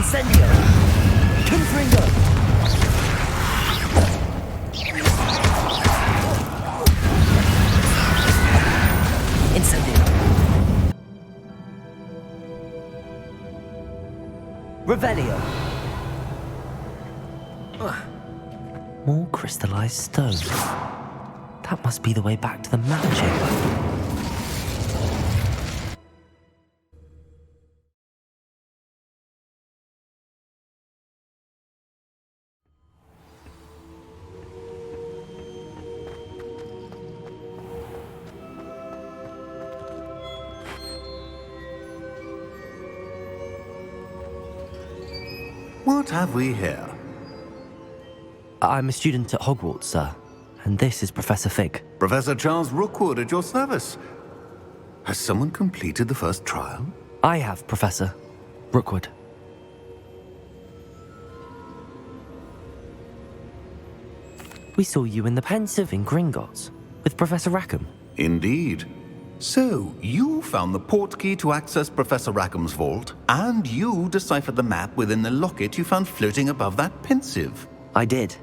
Incendio! Confringo! Incendio! Revelio! More crystallized stone. That must be the way back to the map chamber. What have we here? I'm a student at Hogwarts, sir. And this is Professor Fig. Professor Charles Rookwood at your service. Has someone completed the first trial? I have, Professor Rookwood. We saw you in the Pensive in Gringotts with Professor Rackham. Indeed. So, you found the port key to access Professor Rackham's vault, and you deciphered the map within the locket you found floating above that Pensive. I did.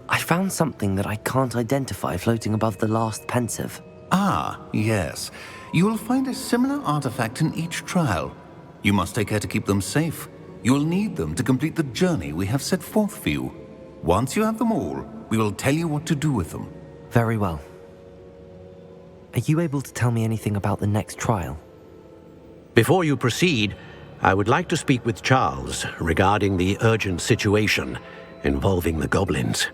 I found something that I can't identify floating above the last Pensive. Ah, yes. You will find a similar artifact in each trial. You must take care to keep them safe. You will need them to complete the journey we have set forth for you. Once you have them all, we will tell you what to do with them. Very well. Are you able to tell me anything about the next trial? Before you proceed, I would like to speak with Charles regarding the urgent situation involving the goblins.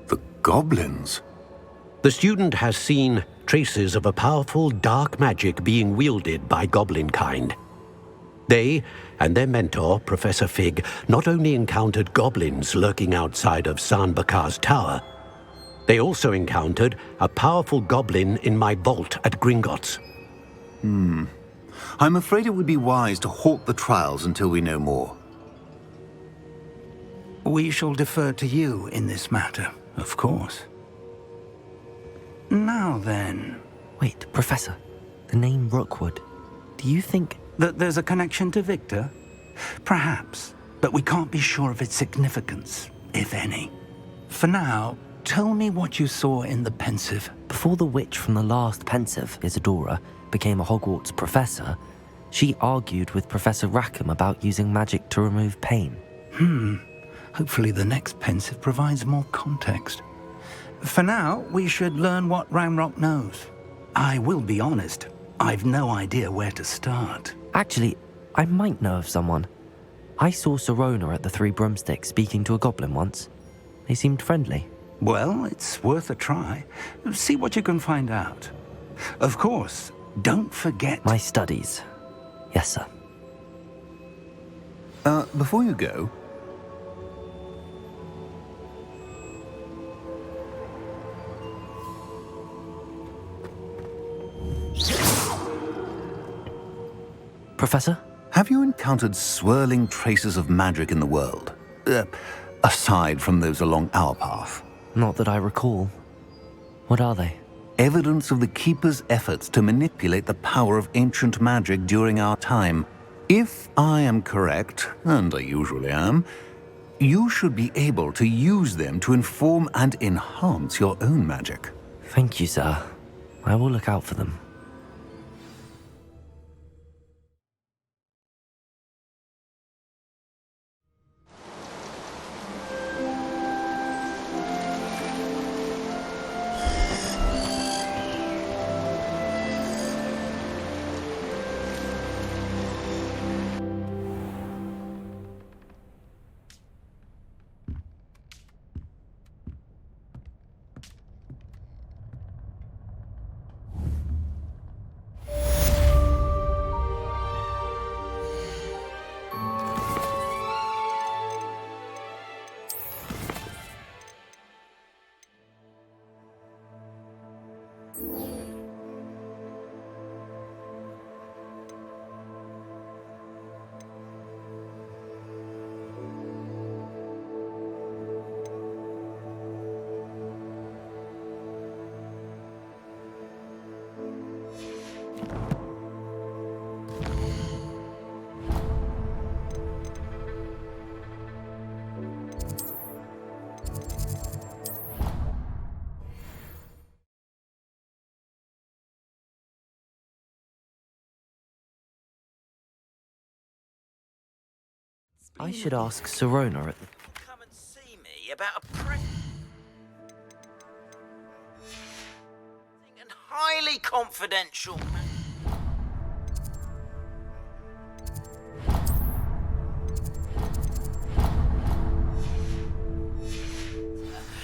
The goblins? The student has seen traces of a powerful dark magic being wielded by goblin kind. They and their mentor, Professor Fig, not only encountered goblins lurking outside of San Bakar's tower, they also encountered a powerful goblin in my vault at Gringotts. I'm afraid it would be wise to halt the trials until we know more. We shall defer to you in this matter, of course. Now then... Wait, Professor. The name Rookwood. Do you think... that there's a connection to Victor? Perhaps, but we can't be sure of its significance, if any. For now, tell me what you saw in the Pensive. Before the witch from the last Pensive, Isadora, became a Hogwarts professor, she argued with Professor Rackham about using magic to remove pain. Hopefully the next Pensive provides more context. For now, we should learn what Ramrock knows. I will be honest, I've no idea where to start. Actually, I might know of someone. I saw Sirona at the Three Broomsticks speaking to a goblin once. They seemed friendly. Well, it's worth a try. See what you can find out. Of course, don't forget... My studies. Yes, sir. Before you go... Professor? Have you encountered swirling traces of magic in the world? Aside from those along our path? Not that I recall. What are they? Evidence of the Keeper's efforts to manipulate the power of ancient magic during our time. If I am correct, and I usually am, you should be able to use them to inform and enhance your own magic. Thank you, sir. I will look out for them. I should ask Sirona at the... Come and see me about a and highly confidential.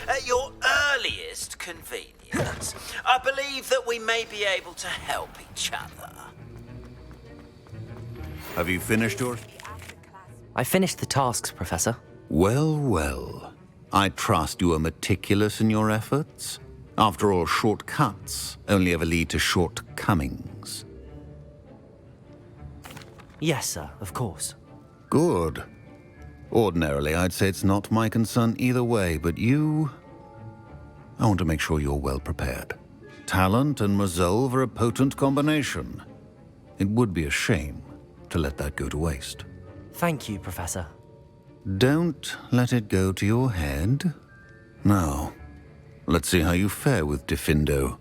At your earliest convenience, I believe that we may be able to help each other. Have you finished yours? I finished the tasks, Professor. Well, well. I trust you are meticulous in your efforts. After all, shortcuts only ever lead to shortcomings. Yes, sir, of course. Good. Ordinarily, I'd say it's not my concern either way, but you... I want to make sure you're well prepared. Talent and resolve are a potent combination. It would be a shame to let that go to waste. Thank you, Professor. Don't let it go to your head. Now, let's see how you fare with Diffindo.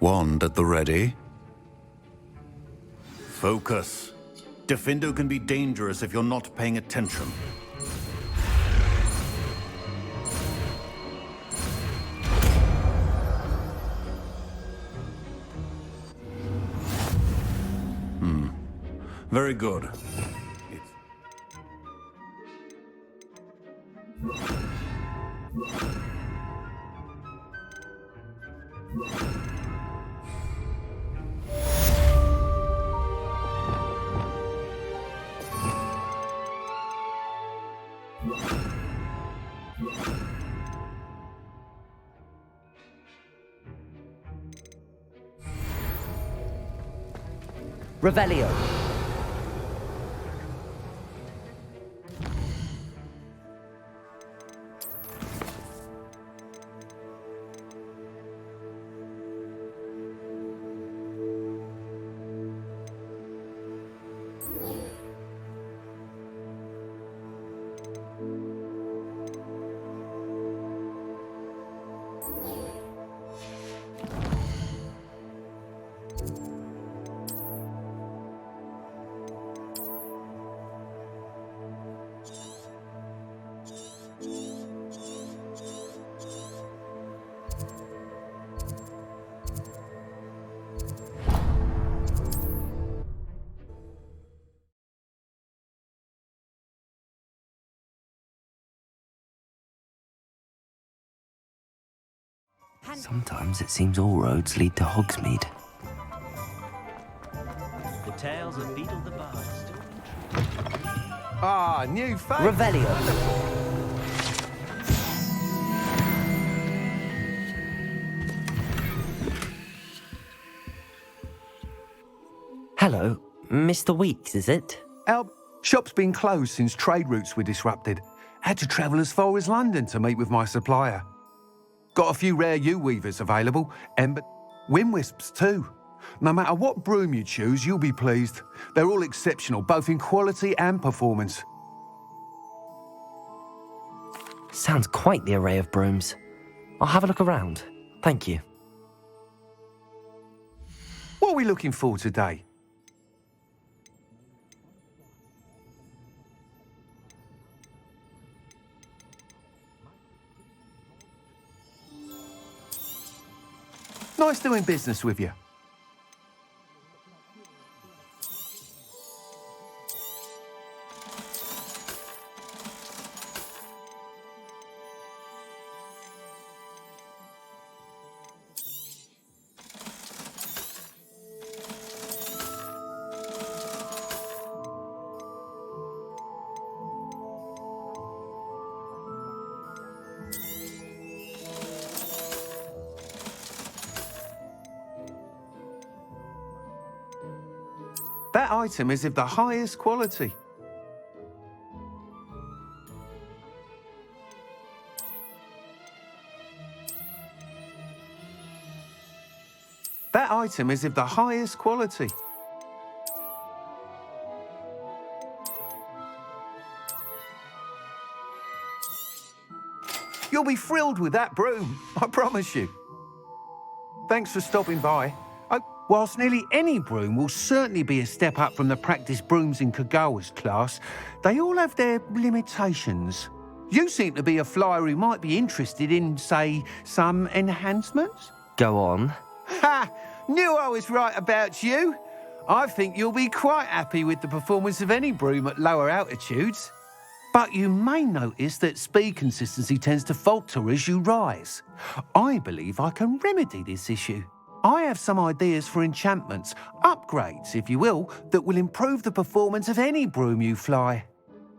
Wand at the ready. Focus. Diffindo can be dangerous if you're not paying attention. Very good. Revelio. Sometimes it seems all roads lead to Hogsmeade. The tales of Beetle the Bard still Ah, new face. Revelio. Hello, Mr. Weeks, is it? Shop's been closed since trade routes were disrupted. Had to travel as far as London to meet with my supplier. Got a few rare yew-weavers available, and wind-wisps too. No matter what broom you choose, you'll be pleased. They're all exceptional, both in quality and performance. Sounds quite the array of brooms. I'll have a look around. Thank you. What are we looking for today? Nice doing business with you. That item is of the highest quality. That item is of the highest quality. You'll be thrilled with that broom, I promise you. Thanks for stopping by. Oh, Whilst nearly any broom will certainly be a step up from the practice brooms in Kagawa's class, they all have their limitations. You seem to be a flyer who might be interested in, say, some enhancements? Go on. Ha! Knew I was right about you. I think you'll be quite happy with the performance of any broom at lower altitudes. But you may notice that speed consistency tends to falter as you rise. I believe I can remedy this issue. I have some ideas for enchantments, upgrades, if you will, that will improve the performance of any broom you fly.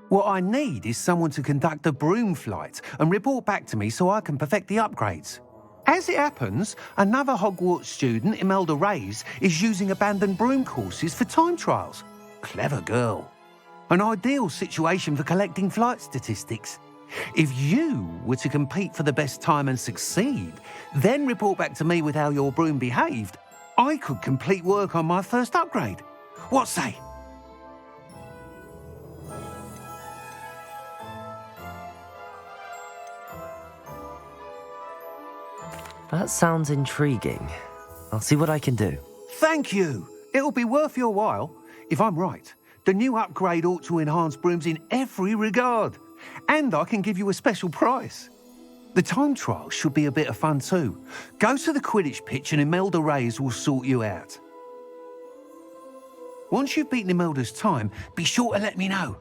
What I need is someone to conduct a broom flight and report back to me so I can perfect the upgrades. As it happens, another Hogwarts student, Imelda Reyes, is using abandoned broom courses for time trials. Clever girl. An ideal situation for collecting flight statistics. If you were to compete for the best time and succeed, then report back to me with how your broom behaved, I could complete work on my first upgrade. What say? That sounds intriguing. I'll see what I can do. Thank you. It'll be worth your while. If I'm right, the new upgrade ought to enhance brooms in every regard. And I can give you a special price. The time trial should be a bit of fun too. Go to the Quidditch pitch and Imelda Reyes will sort you out. Once you've beaten Imelda's time, be sure to let me know.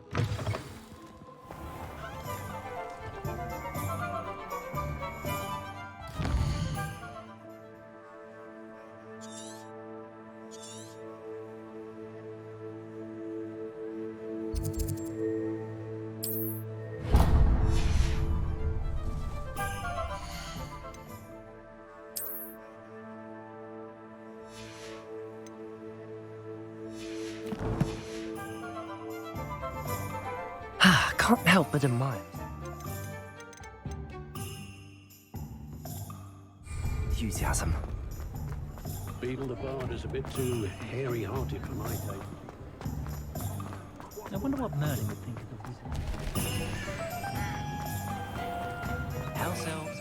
Can't help but admire. Enthusiasm. Beetle the Bard is a bit too hairy-hearted for my taste. I wonder what Merlin would think of the visit. House elves.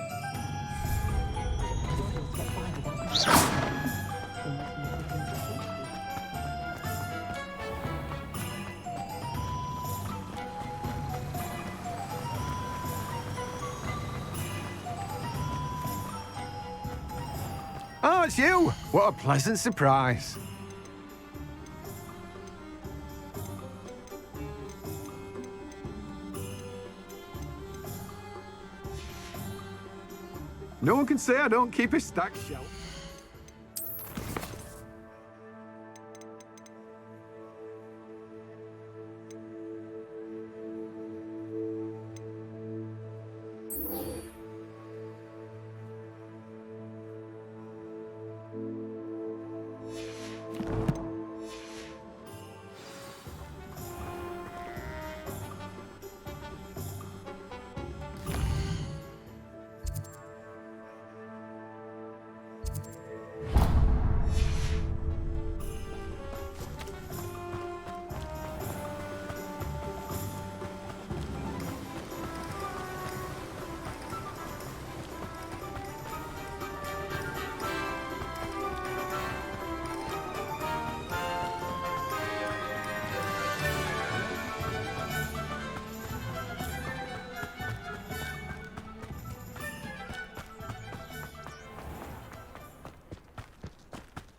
Oh, it's you! What a pleasant surprise. No one can say I don't keep a stacked shelf.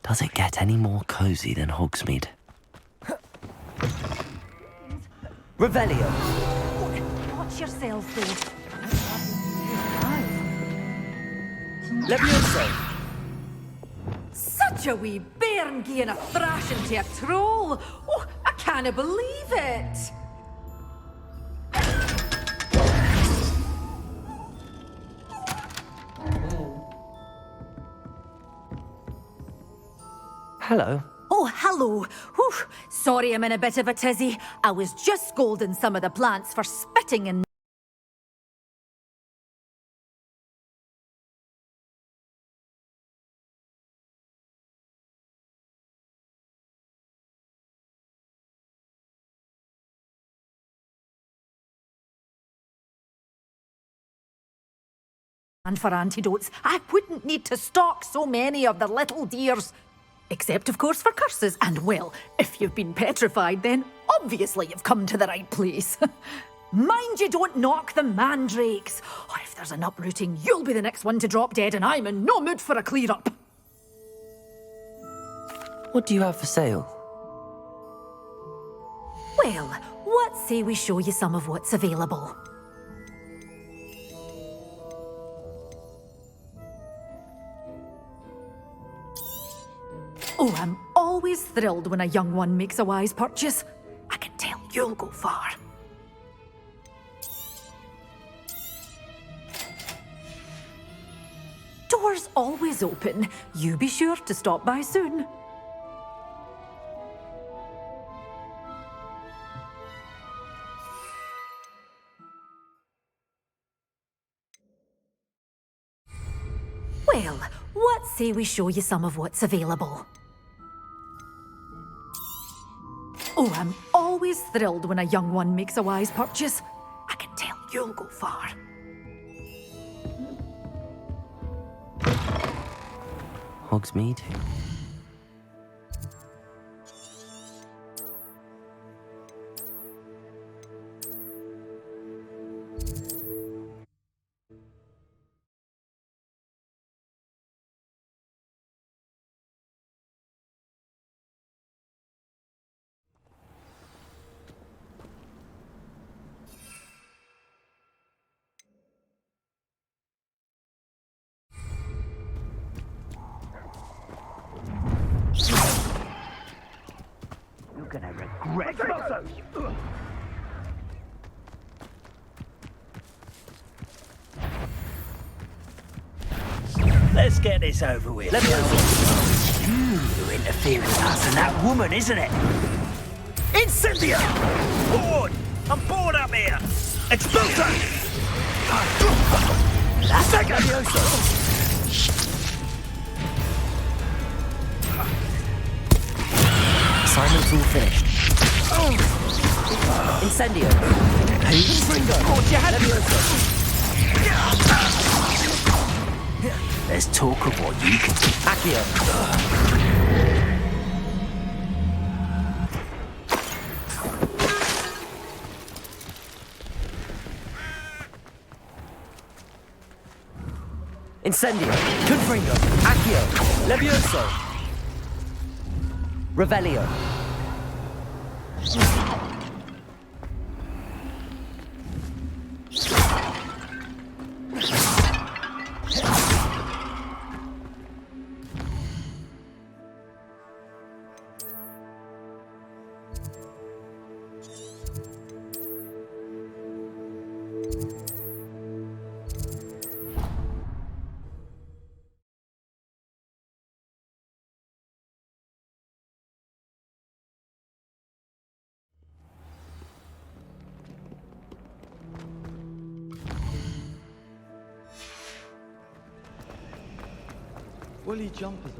Does it get any more cozy than Hogsmeade? Revelio! Watch yourself, though. Levioso! Such a wee bairn gieing a thrashing to a troll! Oh, I can't believe it! Hello. Oh, hello. Whew. Sorry I'm in a bit of a tizzy. I was just scolding some of the plants for spitting in and for antidotes. I wouldn't need to stock so many of the little dears. Except, of course, for curses. And, well, if you've been petrified, then obviously you've come to the right place. Mind you don't knock the mandrakes. Or if there's an uprooting, you'll be the next one to drop dead, and I'm in no mood for a clear-up. What do you have for sale? Well, what say we show you some of what's available? Oh, I'm always thrilled when a young one makes a wise purchase. I can tell you'll go far. Doors always open. You be sure to stop by soon. Well, what say we show you some of what's available? Oh, I'm always thrilled when a young one makes a wise purchase. I can tell you'll go far. Hogsmeade? You're gonna regret it. Let's get this over with. Let me You who interfered with us and that woman, isn't it? Incendia! Board! I'm bored up here! Expulso! Assignment's all finished. Incendio. Let's talk of what you can do. Accio. Incendio. Confringo. Accio. Levioso. Revelio.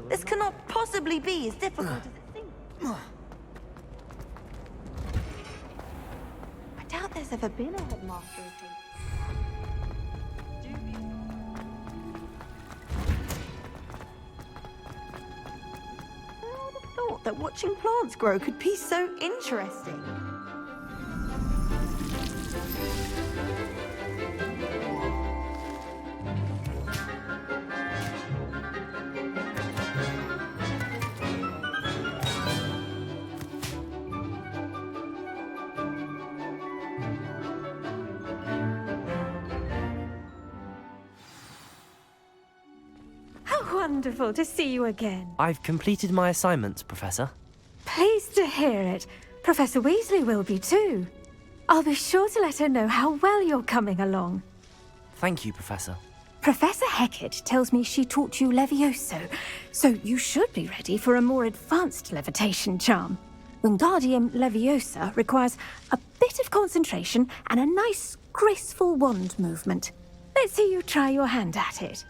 This cannot possibly be as difficult as it seems. I doubt there's ever been a headmaster of I would have thought that watching plants grow could be so interesting. Wonderful to see you again. I've completed my assignments, Professor. Pleased to hear it. Professor Weasley will be too. I'll be sure to let her know how well you're coming along. Thank you, Professor. Professor Hecat tells me she taught you Levioso, so you should be ready for a more advanced levitation charm. Wingardium Leviosa requires a bit of concentration and a nice, graceful wand movement. Let's see you try your hand at it.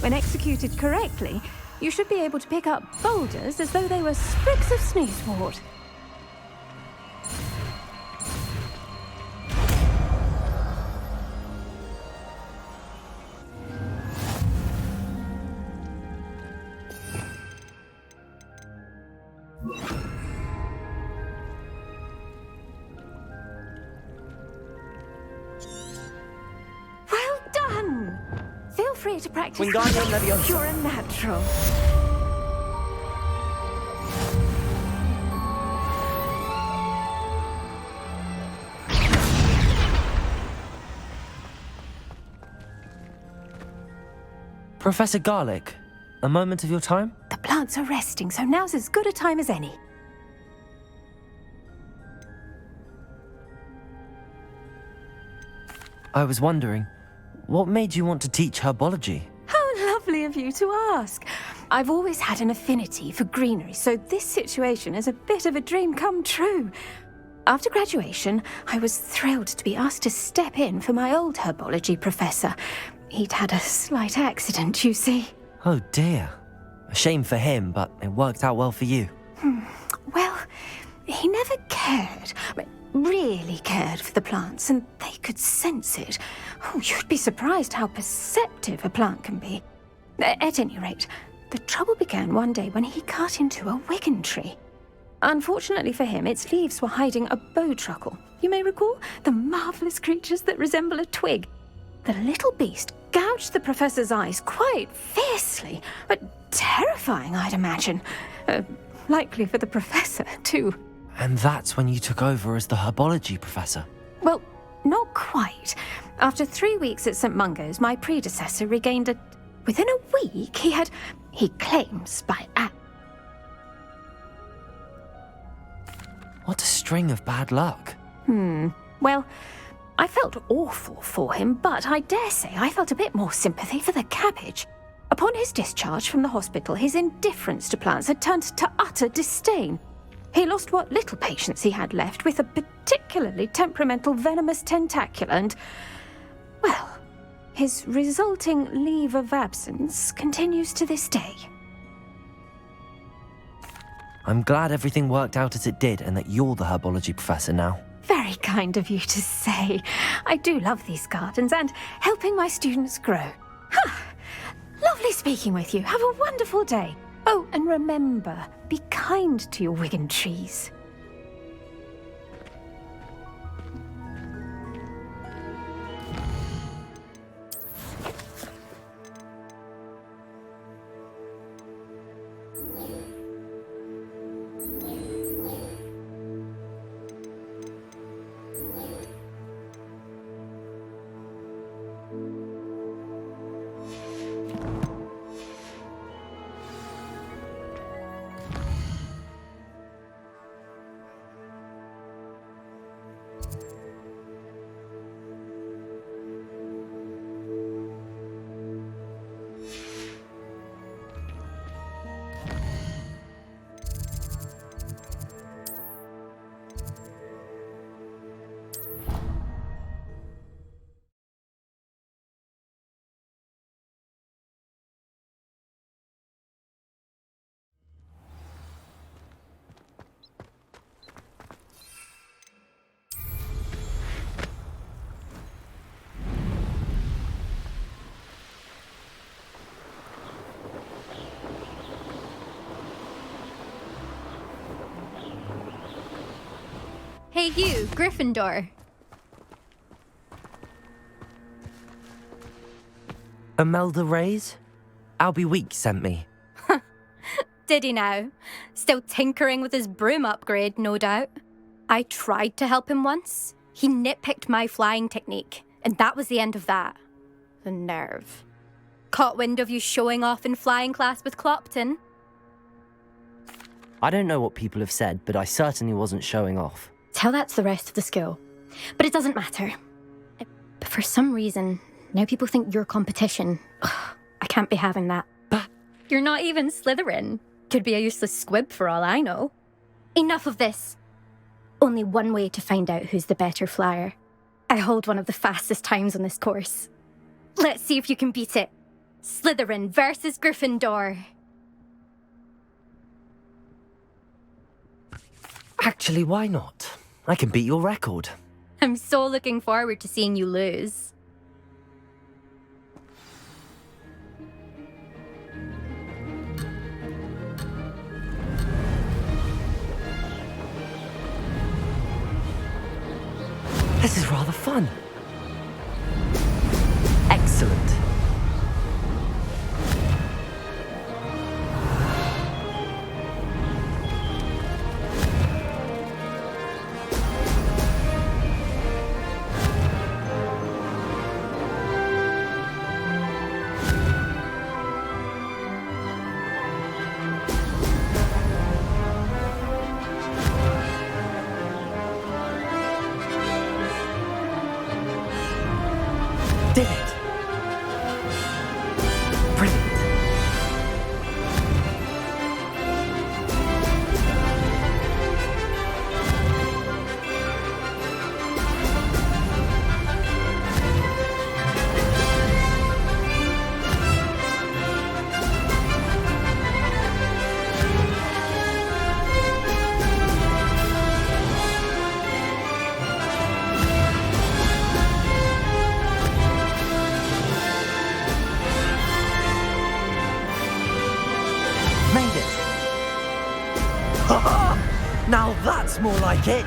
When executed correctly, you should be able to pick up boulders as though they were sprigs of sneezewort. free to practice. Wingardium Leviosa. You're a natural. Professor Garlic, a moment of your time? The plants are resting, so now's as good a time as any. I was wondering, what made you want to teach herbology? How lovely of you to ask. I've always had an affinity for greenery, so this situation is a bit of a dream come true. After graduation, I was thrilled to be asked to step in for my old herbology professor. He'd had a slight accident, you see. Oh dear. A shame for him, but it worked out well for you. Well, he never cared, really cared for the plants, and they could sense it. Oh, you'd be surprised how perceptive a plant can be. At any rate, the trouble began one day when he cut into a wigan tree. Unfortunately for him, its leaves were hiding a bowtruckle. You may recall the marvellous creatures that resemble a twig. The little beast gouged the professor's eyes quite fiercely, but terrifying, I'd imagine. Likely for the professor, too. And that's when you took over as the herbology professor? Well, not quite. After 3 weeks at St. Mungo's, my predecessor regained a... Within a week, he claims by act. What a string of bad luck. Well, I felt awful for him, but I dare say I felt a bit more sympathy for the cabbage. Upon his discharge from the hospital, his indifference to plants had turned to utter disdain. He lost what little patience he had left with a particularly temperamental venomous tentacula and, well, his resulting leave of absence continues to this day. I'm glad everything worked out as it did and that you're the herbology professor now. Very kind of you to say. I do love these gardens and helping my students grow. Lovely speaking with you. Have a wonderful day. Oh, and remember, be kind to your wigan trees. Hey you, Gryffindor. Imelda Reyes? Albie Week sent me. Did he now? Still tinkering with his broom upgrade, no doubt. I tried to help him once. He nitpicked my flying technique, and that was the end of that. The nerve. Caught wind of you showing off in flying class with Clopton. I don't know what people have said, but I certainly wasn't showing off. Tell that to the rest of the school. But it doesn't matter. But for some reason, now people think you're competition. Ugh, I can't be having that. But you're not even Slytherin. Could be a useless squib for all I know. Enough of this. Only one way to find out who's the better flyer. I hold one of the fastest times on this course. Let's see if you can beat it. Slytherin versus Gryffindor. Actually, why not? I can beat your record. I'm so looking forward to seeing you lose. This is rather fun. Excellent. Now that's more like it!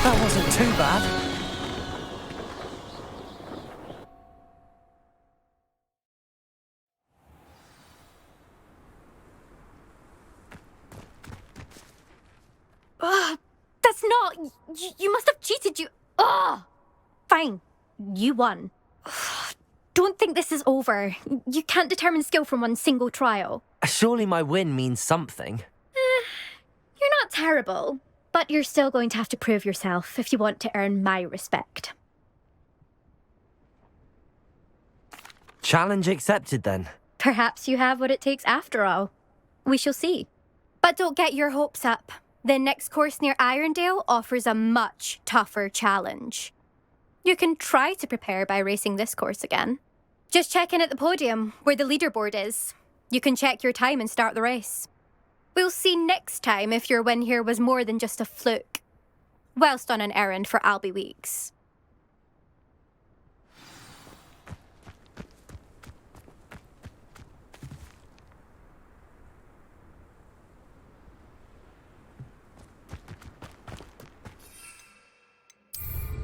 That wasn't too bad. That's not... You must have cheated, you... Ugh! Fine. You won. Don't think this is over. You can't determine skill from one single trial. Surely my win means something. You're not terrible, but you're still going to have to prove yourself if you want to earn my respect. Challenge accepted then. Perhaps you have what it takes after all. We shall see. But don't get your hopes up. The next course near Irondale offers a much tougher challenge. You can try to prepare by racing this course again. Just check in at the podium, where the leaderboard is. You can check your time and start the race. We'll see next time if your win here was more than just a fluke, whilst on an errand for Albie Weeks.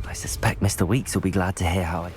I suspect Mr. Weeks will be glad to hear how I...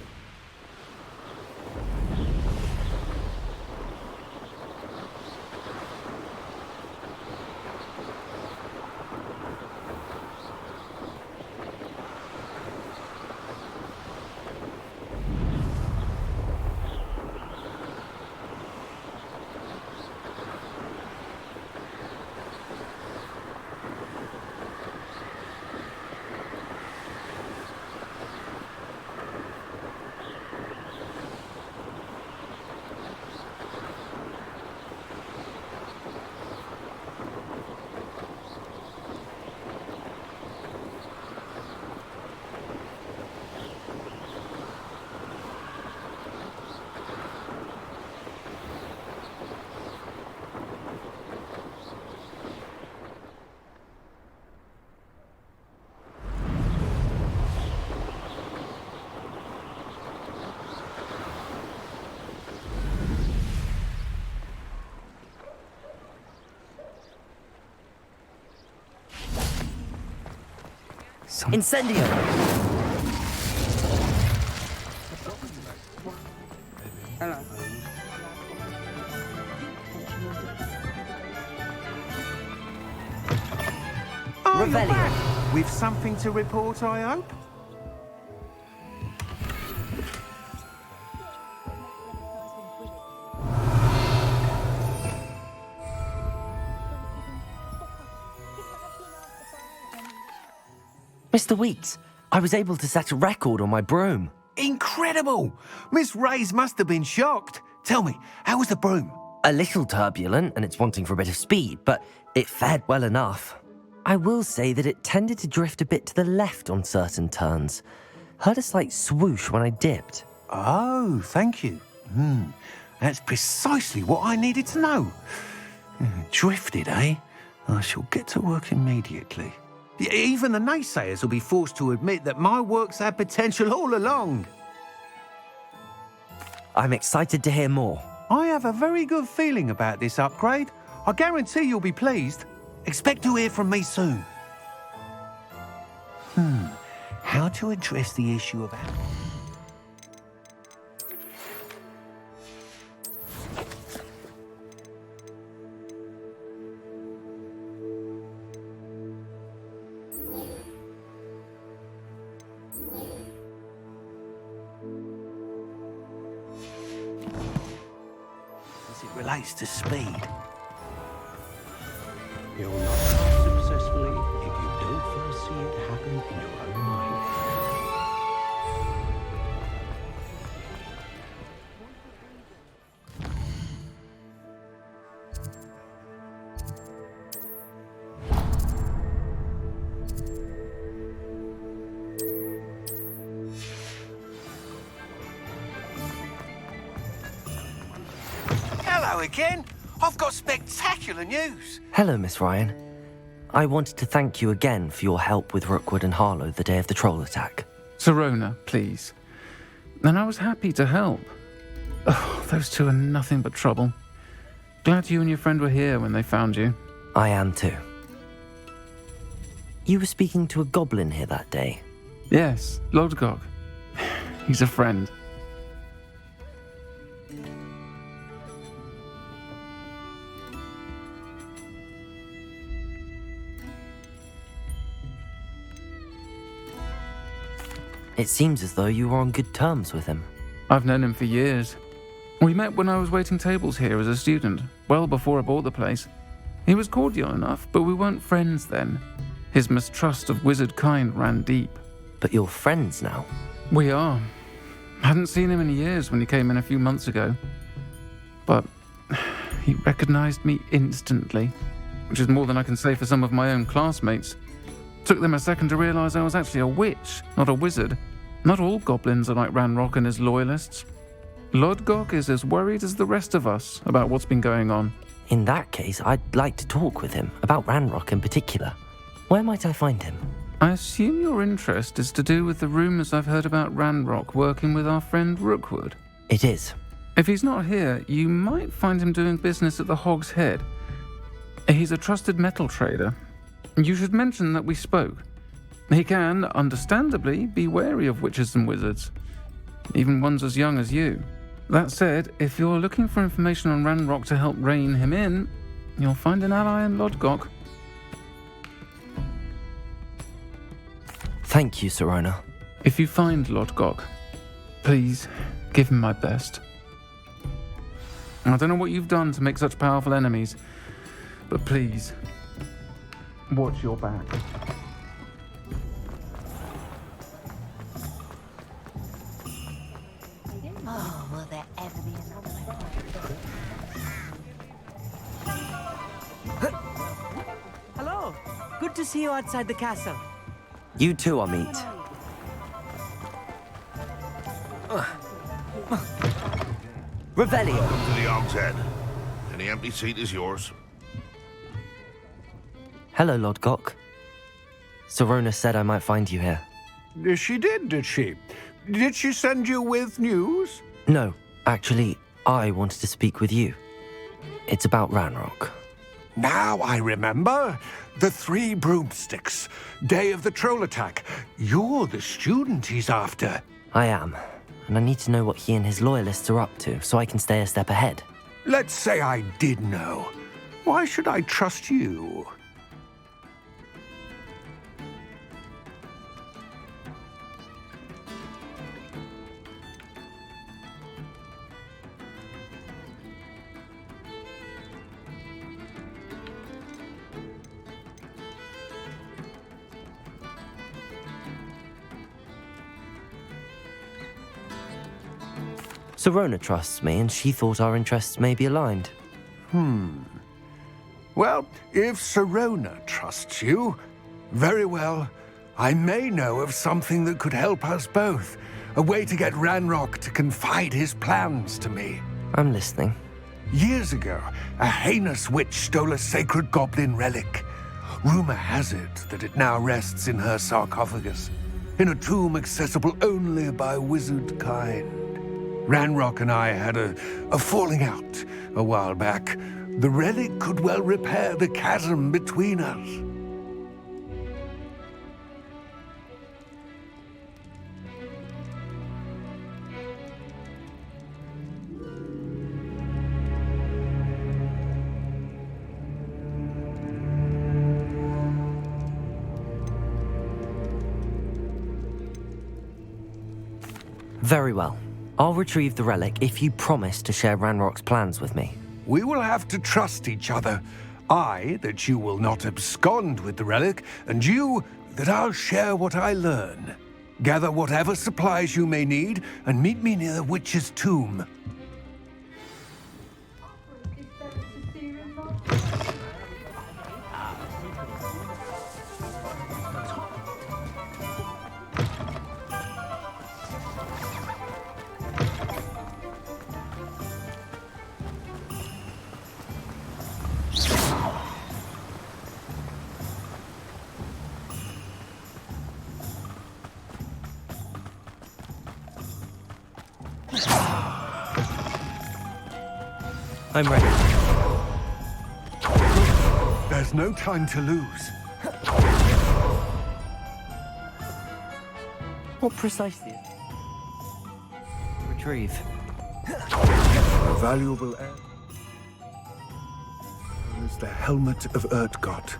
Incendio! Revelio. With something to report, I hope? Mr. Weeks, I was able to set a record on my broom. Incredible! Miss Reyes must have been shocked. Tell me, how was the broom? A little turbulent, and it's wanting for a bit of speed, but it fared well enough. I will say that it tended to drift a bit to the left on certain turns. Heard a slight swoosh when I dipped. Oh, thank you. That's precisely what I needed to know. Drifted, eh? I shall get to work immediately. Even the naysayers will be forced to admit that my work's had potential all along. I'm excited to hear more. I have a very good feeling about this upgrade. I guarantee you'll be pleased. Expect to hear from me soon. How to address the issue of... As it relates to speed. You'll not act successfully if you don't first see it happen in your own mind. Hello again. I've got spectacular news. Hello, Miss Ryan. I wanted to thank you again for your help with Rookwood and Harlow the day of the troll attack. Sirona, please. And I was happy to help. Oh, those two are nothing but trouble. Glad you and your friend were here when they found you. I am too. You were speaking to a goblin here that day. Yes, Lodgok. He's a friend. It seems as though you were on good terms with him. I've known him for years. We met when I was waiting tables here as a student, well before I bought the place. He was cordial enough, but we weren't friends then. His mistrust of wizard kind ran deep. But you're friends now? We are. Hadn't seen him in years when he came in a few months ago. But he recognized me instantly, which is more than I can say for some of my own classmates. Took them a second to realize I was actually a witch, not a wizard. Not all goblins are like Ranrock and his loyalists. Lodgok is as worried as the rest of us about what's been going on. In that case, I'd like to talk with him, about Ranrock in particular. Where might I find him? I assume your interest is to do with the rumors I've heard about Ranrock working with our friend Rookwood. It is. If he's not here, you might find him doing business at the Hog's Head. He's a trusted metal trader. You should mention that we spoke. He can, understandably, be wary of witches and wizards, even ones as young as you. That said, if you're looking for information on Ranrock to help rein him in, you'll find an ally in Lodgok. Thank you, Sirona. If you find Lodgok, please give him my best. I don't know what you've done to make such powerful enemies, but please, watch your back. Oh, will there ever be another one? Hello. Good to see you outside the castle. You too, Amit. Revelio. Welcome to the Hog's Head. Any empty seat is yours. Hello, Lodgok. Sirona said I might find you here. She did she? Did she send you with news? No, actually, I wanted to speak with you. It's about Ranrock. Now I remember. The 3 broomsticks. Day of the troll attack. You're the student he's after. I am, and I need to know what he and his loyalists are up to so I can stay a step ahead. Let's say I did know. Why should I trust you? Sirona trusts me, and she thought our interests may be aligned. Well, if Sirona trusts you, very well. I may know of something that could help us both. A way to get Ranrock to confide his plans to me. I'm listening. Years ago, a heinous witch stole a sacred goblin relic. Rumor has it that it now rests in her sarcophagus, in a tomb accessible only by wizard kind. Ranrock and I had a falling out a while back. The relic could well repair the chasm between us. Very well. I'll retrieve the relic if you promise to share Ranrock's plans with me. We will have to trust each other. I, that you will not abscond with the relic, and you, that I'll share what I learn. Gather whatever supplies you may need, and meet me near the witch's tomb. I'm ready. There's no time to lose. What precisely? Retrieve. A valuable heir is the helmet of Erdgott.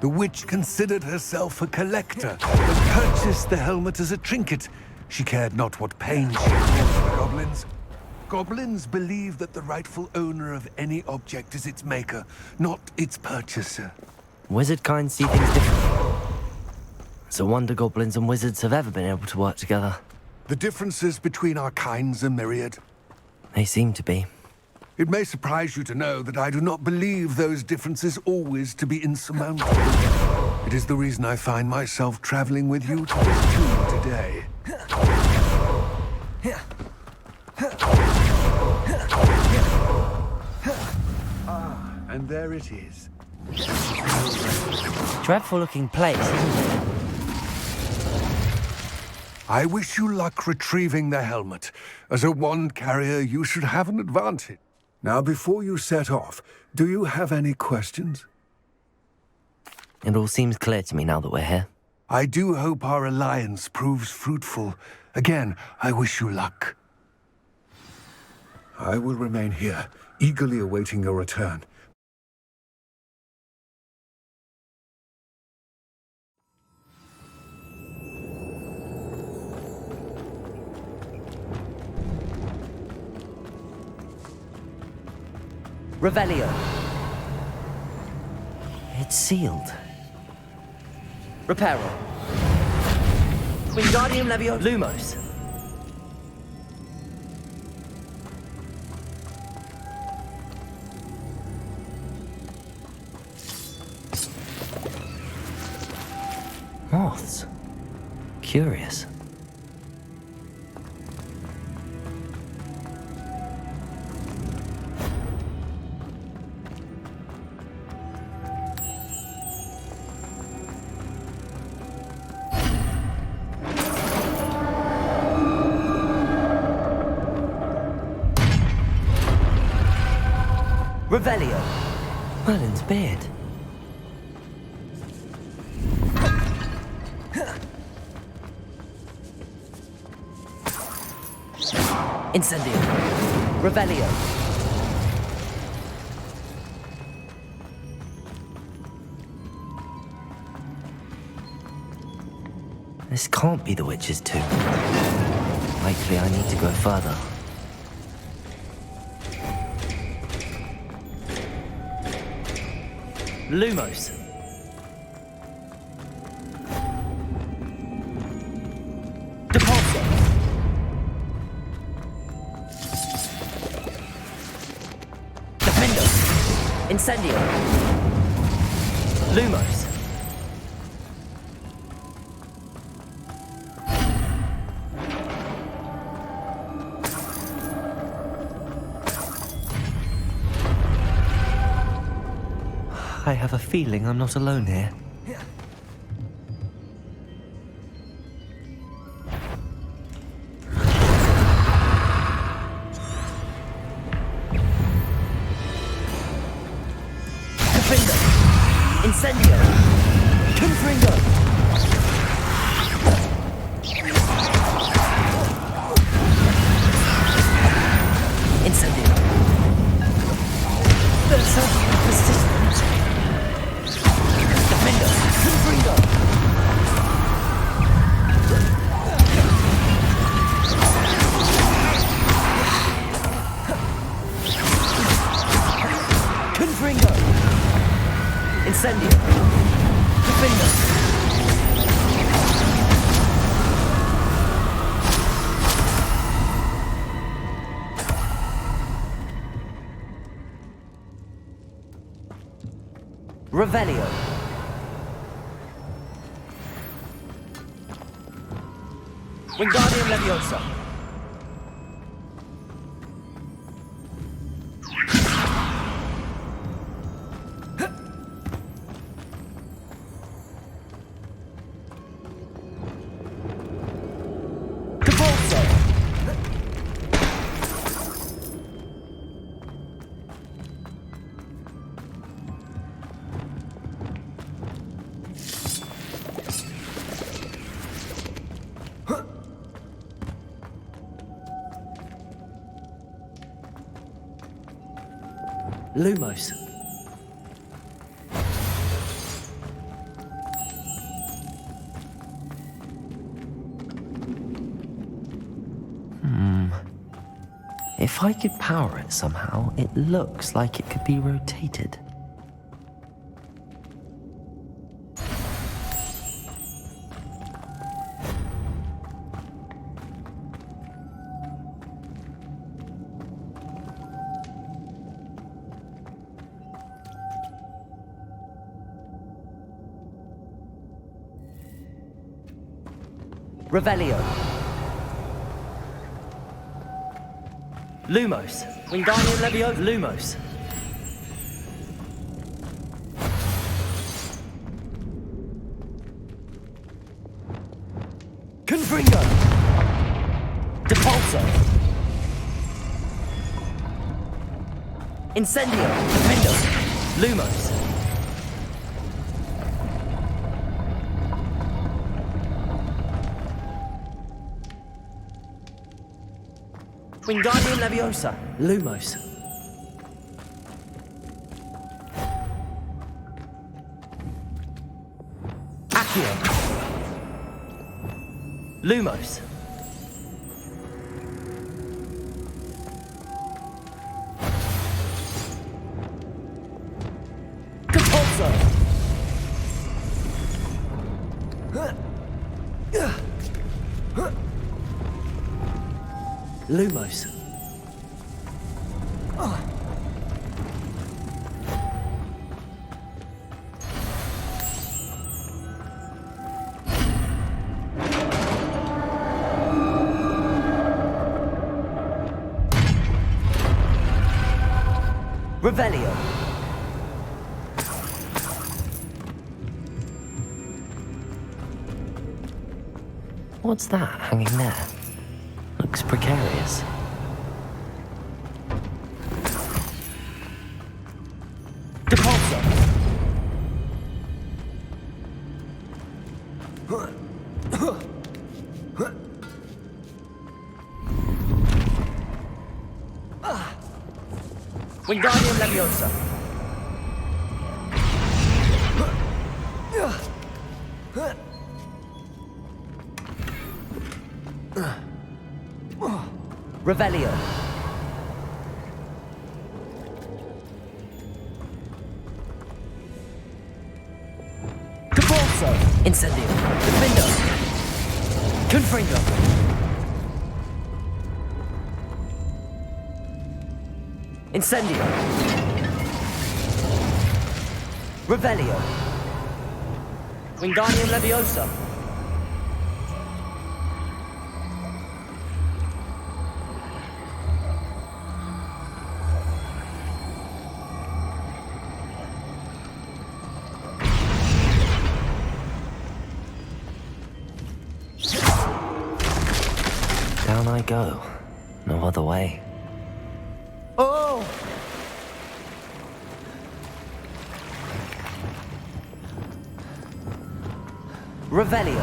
The witch considered herself a collector and purchased the helmet as a trinket. She cared not what pain she caused the goblins. Goblins believe that the rightful owner of any object is its maker, not its purchaser. Wizard kind see things differently. It's a wonder goblins and wizards have ever been able to work together. The differences between our kinds are myriad. They seem to be. It may surprise you to know that I do not believe those differences always to be insurmountable. It is the reason I find myself traveling with you to this tomb today. And there it is. Dreadful looking place, isn't it? I wish you luck retrieving the helmet. As a wand carrier, you should have an advantage. Now, before you set off, do you have any questions? It all seems clear to me now that we're here. I do hope our alliance proves fruitful. Again, I wish you luck. I will remain here, eagerly awaiting your return. Revelio. It's sealed. Reparo. Wingardium Leviosa. Lumos. Moths. Curious. Revelio. Merlin's beard. Incendio. Revelio. This can't be the witch's tomb. Likely I need to go further. Lumos. Deposit. Defendo. Incendio. Lumos. I have a feeling I'm not alone here. Defender! Incendio! Confringo! Incendio! They're so persistent. Defender! Confringo! Confringo! Incendio! Defender! Revelio. Wingardium Leviosa. Cavolso. Lumos. If I could power it somehow, it looks like it could be rotated. Revelio. Lumos. Wingardium Leviosa. Lumos. Confringo. Depulso. Incendio. Defendo. Lumos. Wingardium Leviosa. Lumos. Accio. Lumos. Depulso. Lumos. Revelio. What's that hanging there? Looks precarious. Depulso. Wingardium Leviosa. Revelio. Depulso. Incendio. Defendo. Confringo. Incendio. Revelio. Wingardium Leviosa. Down I go. No other way. Oh! Revelio.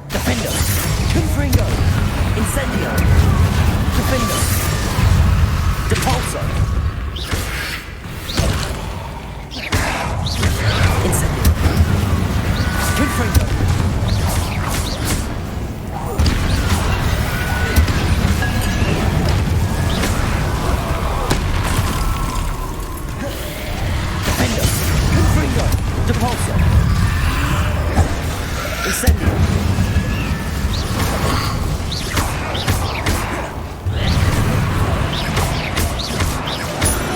Defendo. Confringo. Incendio. Defendo. Depulso. Incendio. Confringo. Defendo. Confringo. Depulso. Incendio.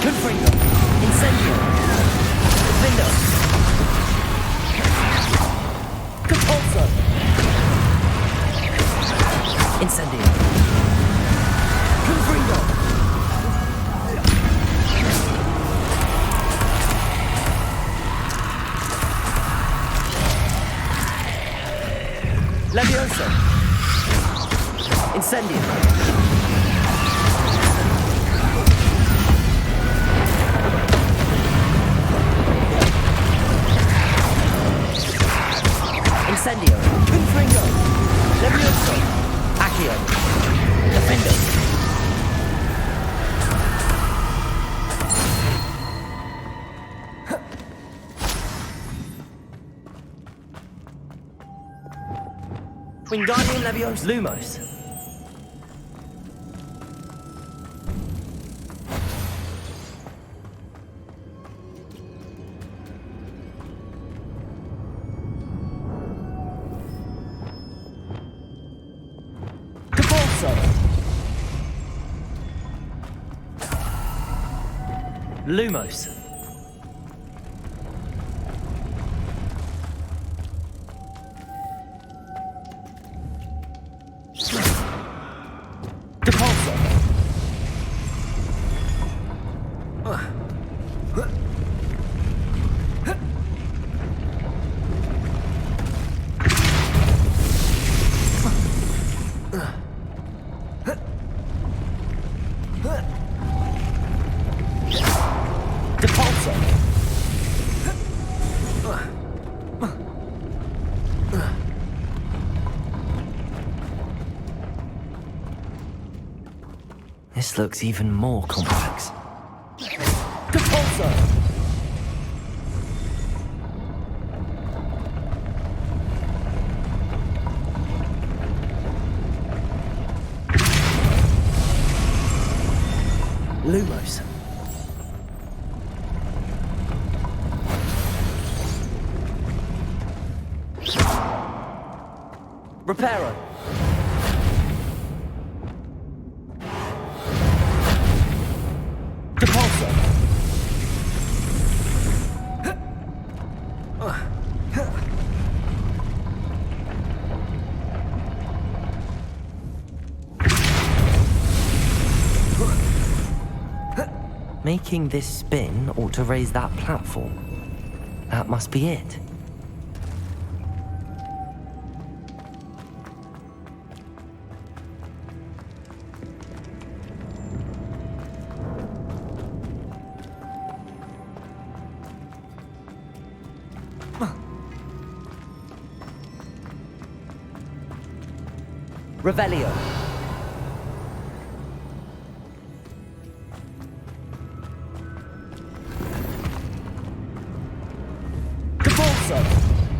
Confringo. Incendio. Defendo. Depulso. Incendio. Confringo. Leviosa. Incendio. Incendio. Confringo. Leviosa. Accio. Defendo. Wingardium Leviosa. Lumos. Lumos. Depulso. This looks even more complex. Depulso! Lumos. Reparo. Depulso. Making this spin ought to raise that platform. That must be it. Revelio. Depulso.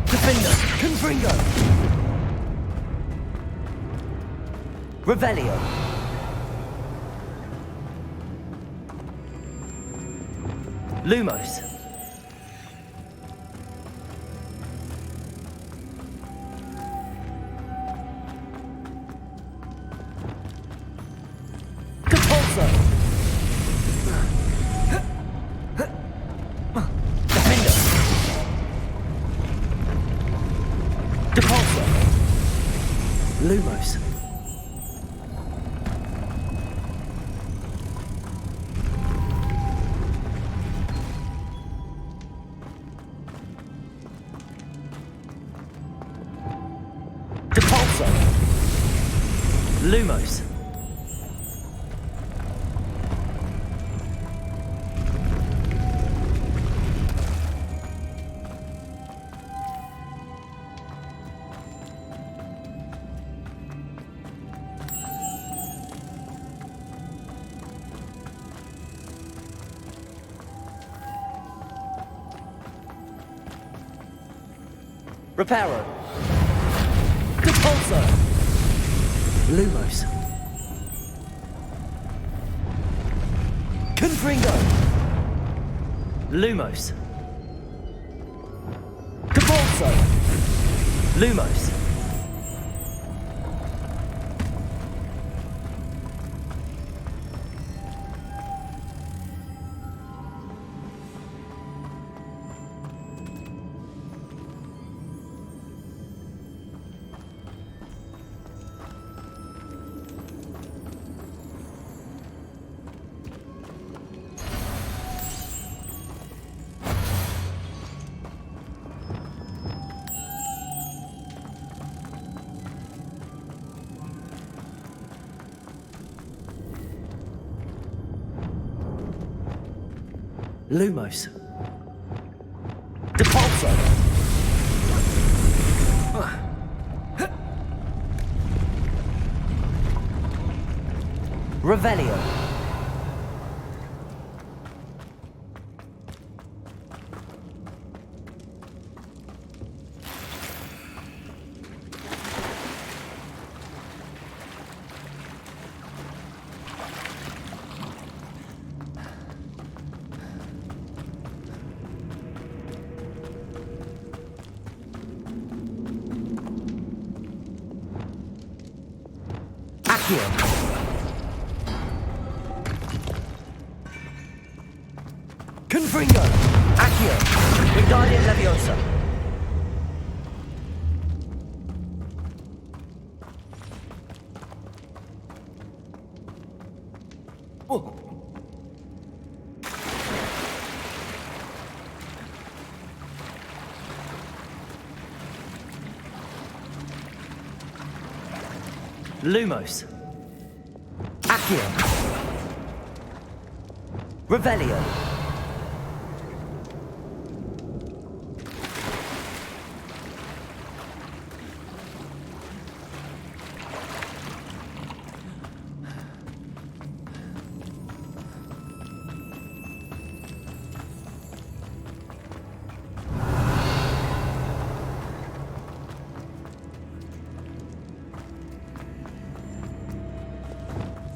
Defender. Confringo. Revelio. Lumos. Lumos. Depulso. Lumos. Reparo. Depulso. Lumos. Confringo. Lumos. Depulso. Lumos. Lumos. Depulso. Revelio. Accio. Confringo. Accio. Wingardium Leviosa. Oh. Lumos. Accio. Revelio.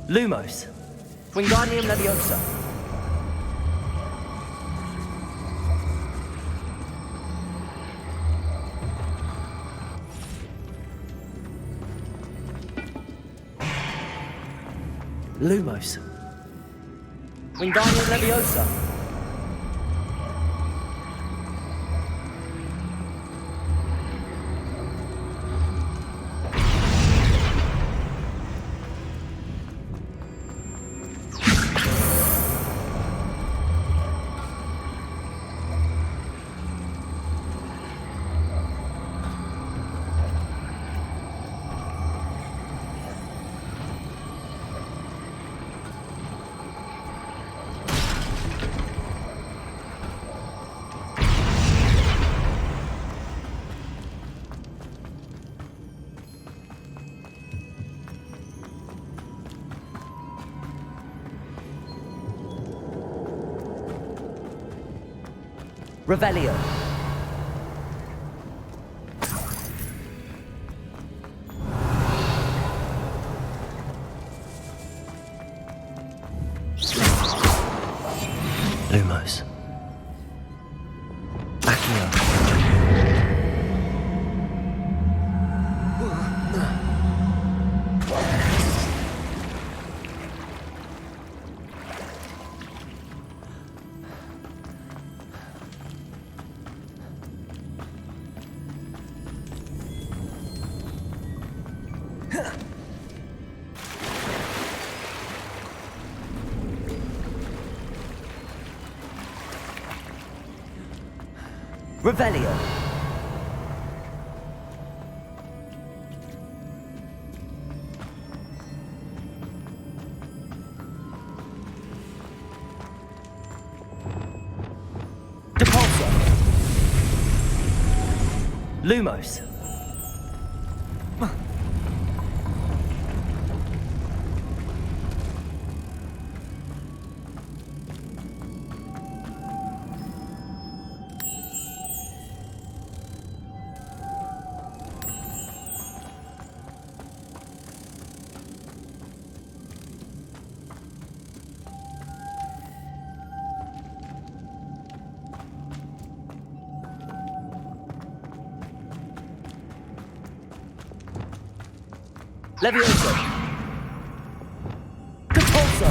Lumos. Wingardium Leviosa. Lumos. Wingardium Leviosa. Revelio. Lumos. Accio. Revelio. Depulso. Lumos. Levioso. Depulso.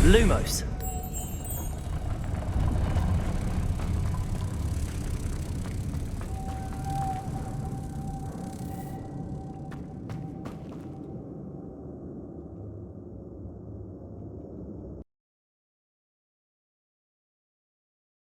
Lumos.